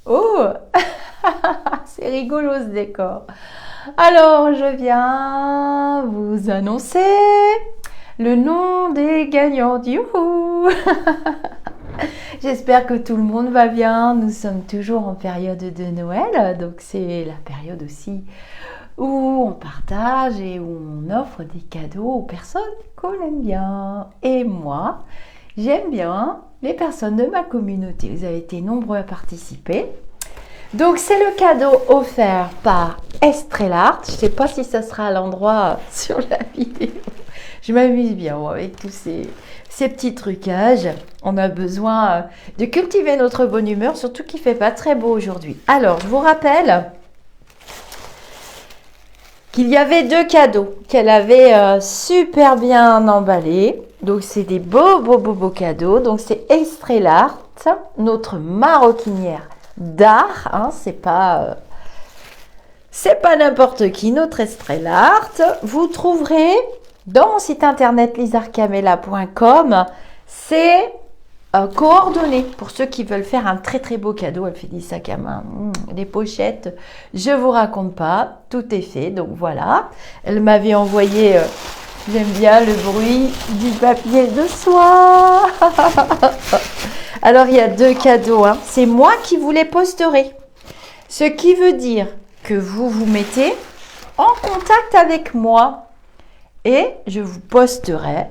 Oh, c'est rigolo ce décor. Alors, je viens vous annoncer le nom des gagnants. Youhou! J'espère que tout le monde va bien. Nous sommes toujours en période de Noël, donc c'est la période aussi où on partage et où on offre des cadeaux aux personnes qu'on aime bien. Et moi, j'aime bien les personnes de ma communauté. Vous avez été nombreux à participer. Donc c'est le cadeau offert par Estrellart. Je ne sais pas si ça sera à l'endroit sur la vidéo. Je m'amuse bien avec tous ces petits trucages. On a besoin de cultiver notre bonne humeur, surtout qu'il ne fait pas très beau aujourd'hui. Alors, je vous rappelle qu'il y avait deux cadeaux qu'elle avait super bien emballés. Donc, c'est des beaux cadeaux. Donc, c'est Estrellart, notre maroquinière d'art. Hein, c'est pas n'importe qui, notre Estrellart. Vous trouverez dans mon site internet lisarcamela.com ces coordonnées pour ceux qui veulent faire un très beau cadeau. Elle fait des sacs à main, des pochettes, je vous raconte pas, tout est fait. Donc voilà, elle m'avait envoyé, j'aime bien le bruit du papier de soie. Alors il y a deux cadeaux, hein. C'est moi qui vous les posterai, ce qui veut dire que vous vous mettez en contact avec moi et je vous posterai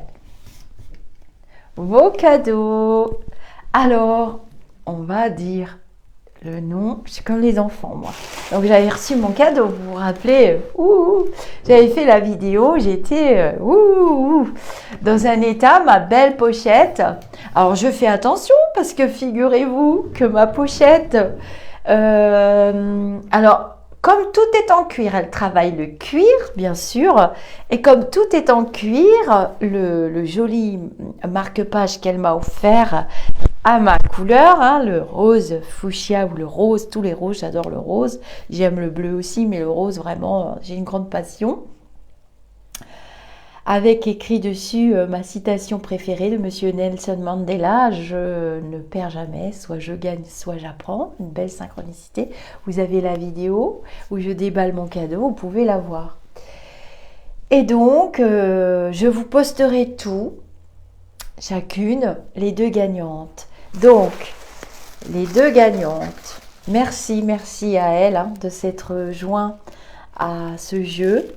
vos cadeaux. Alors, on va dire le nom. Je suis comme les enfants, moi. Donc, j'avais reçu mon cadeau. Vous vous rappelez, j'avais fait la vidéo. J'étais dans un état, ma belle pochette. Alors, je fais attention parce que figurez-vous que ma pochette... alors, comme tout est en cuir, elle travaille le cuir, bien sûr. Et comme tout est en cuir, le joli marque-page qu'elle m'a offert à ma couleur, hein, le rose fuchsia ou le rose, tous les roses, j'adore le rose. J'aime le bleu aussi, mais le rose, vraiment, j'ai une grande passion. Avec écrit dessus ma citation préférée de Monsieur Nelson Mandela, je ne perds jamais, soit je gagne, soit j'apprends. Une belle synchronicité. Vous avez la vidéo où je déballe mon cadeau, vous pouvez la voir. Et donc, je vous posterai tout, chacune, les deux gagnantes. Donc, les deux gagnantes, merci à elles hein, de s'être joints à ce jeu.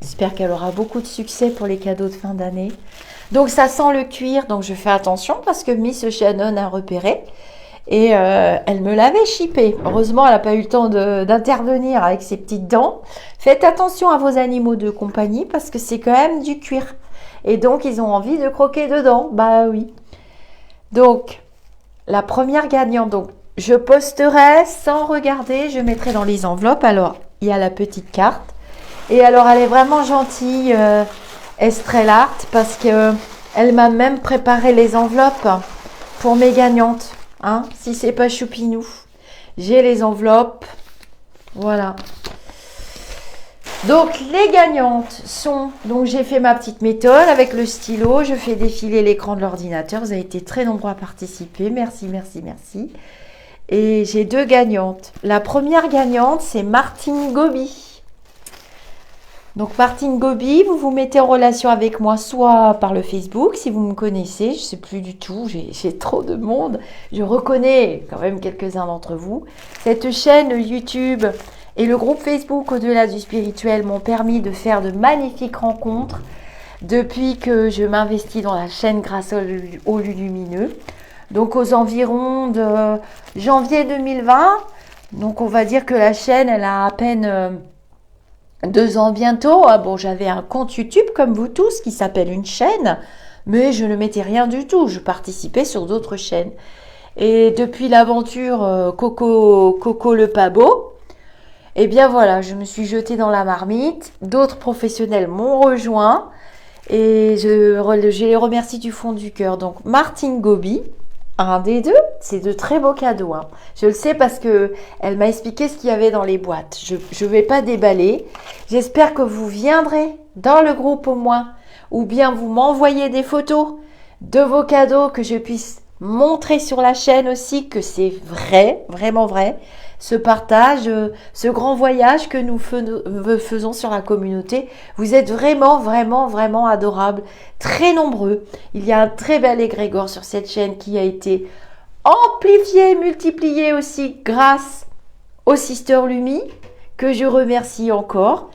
J'espère qu'elle aura beaucoup de succès pour les cadeaux de fin d'année. Donc ça sent le cuir, donc je fais attention parce que Miss Shannon a repéré et elle me l'avait chippé. Heureusement, elle n'a pas eu le temps d'intervenir avec ses petites dents. Faites attention à vos animaux de compagnie parce que c'est quand même du cuir. Et donc, ils ont envie de croquer dedans. Bah oui. Donc, la première gagnante, donc je posterai sans regarder, je mettrai dans les enveloppes. Alors, il y a la petite carte. Et alors, elle est vraiment gentille, Estrellart, parce que elle m'a même préparé les enveloppes pour mes gagnantes. Hein, si c'est pas choupinou. J'ai les enveloppes. Voilà. Donc, les gagnantes sont... Donc, j'ai fait ma petite méthode avec le stylo. Je fais défiler l'écran de l'ordinateur. Vous avez été très nombreux à participer. Merci. Et j'ai deux gagnantes. La première gagnante, c'est Martine Gobi. Donc Martine Gobi, vous vous mettez en relation avec moi soit par le Facebook, si vous me connaissez, je ne sais plus du tout, j'ai trop de monde. Je reconnais quand même quelques-uns d'entre vous. Cette chaîne YouTube et le groupe Facebook Au-delà du spirituel m'ont permis de faire de magnifiques rencontres depuis que je m'investis dans la chaîne grâce au lumineux. Donc aux environs de janvier 2020, donc on va dire que la chaîne, elle a à peine... 2 ans bientôt. Ah bon, j'avais un compte YouTube comme vous tous qui s'appelle une chaîne, mais je ne mettais rien du tout. Je participais sur d'autres chaînes. Et depuis l'aventure Coco le pas beau, eh bien voilà, je me suis jetée dans la marmite. D'autres professionnels m'ont rejoint et je les remercie du fond du cœur. Donc Martine Gobi, un des deux, c'est de très beaux cadeaux. Hein. Je le sais parce que elle m'a expliqué ce qu'il y avait dans les boîtes. Je ne vais pas déballer. J'espère que vous viendrez dans le groupe au moins. Ou bien vous m'envoyez des photos de vos cadeaux que je puisse montrer sur la chaîne aussi que c'est vrai, vraiment vrai, ce partage, ce grand voyage que nous faisons sur la communauté. Vous êtes vraiment, vraiment, vraiment adorables, très nombreux. Il y a un très bel égrégore sur cette chaîne qui a été amplifié, multiplié aussi grâce au Sister Lumi, que je remercie encore.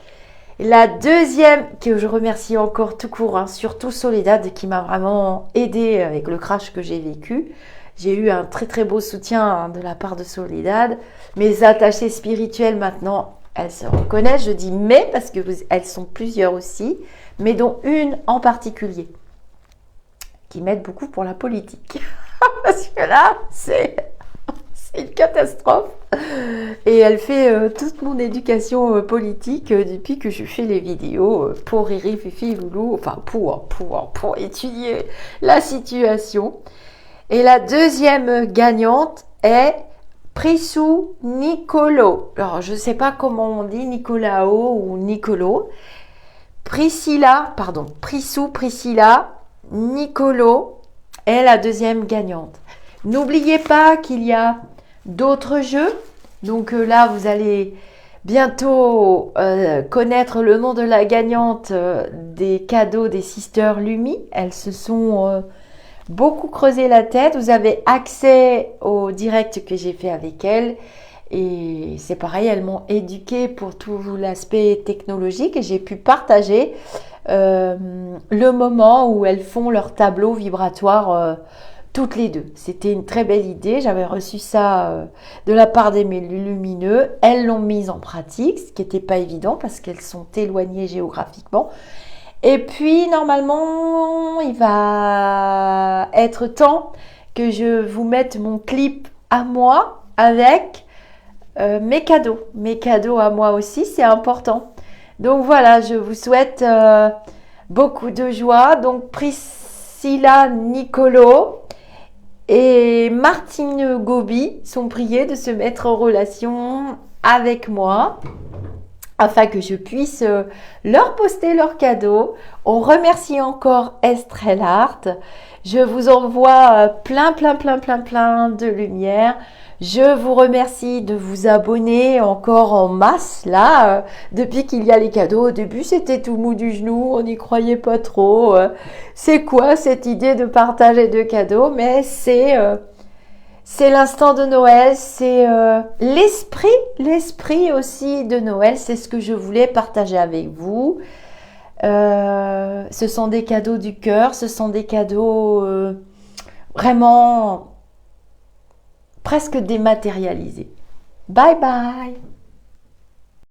La deuxième, que je remercie encore tout court, hein, surtout Soledad, qui m'a vraiment aidé avec le crash que j'ai vécu. J'ai eu un très très beau soutien, hein, de la part de Soledad. Mes attachées spirituelles maintenant, elles se reconnaissent. Je dis mais parce que elles sont plusieurs aussi, mais dont une en particulier qui m'aide beaucoup pour la politique. Parce que là, c'est une catastrophe. Et elle fait toute mon éducation politique depuis que je fais les vidéos pour Riri, Fifi, Loulou, enfin pour étudier la situation. Et la deuxième gagnante est Prissou Nicolo. Alors, je ne sais pas comment on dit, Nicolao ou Nicolo. Prissou Priscilla Nicolo est la deuxième gagnante. N'oubliez pas qu'il y a d'autres jeux. Donc là, vous allez bientôt connaître le nom de la gagnante des cadeaux des Sisters Lumi. Elles se sont beaucoup creusé la tête. Vous avez accès au direct que j'ai fait avec elles. Et c'est pareil, elles m'ont éduquée pour tout l'aspect technologique et j'ai pu partager le moment où elles font leur tableau vibratoire toutes les deux. C'était une très belle idée. J'avais reçu ça de la part des lumineux. Elles l'ont mise en pratique, ce qui n'était pas évident parce qu'elles sont éloignées géographiquement. Et puis, normalement, il va être temps que je vous mette mon clip à moi avec mes cadeaux. Mes cadeaux à moi aussi, c'est important. Donc voilà, je vous souhaite beaucoup de joie. Donc, Priscilla Nicolo et Martine Gobi sont priées de se mettre en relation avec moi afin que je puisse leur poster leurs cadeaux. On remercie encore Estrellart. Je vous envoie plein de lumière. Je vous remercie de vous abonner encore en masse là, depuis qu'il y a les cadeaux. Au début, c'était tout mou du genou, on n'y croyait pas trop. C'est quoi cette idée de partager de cadeaux? Mais c'est l'instant de Noël, c'est l'esprit aussi de Noël. C'est ce que je voulais partager avec vous. Ce sont des cadeaux du cœur, ce sont des cadeaux vraiment presque dématérialisés. Bye bye!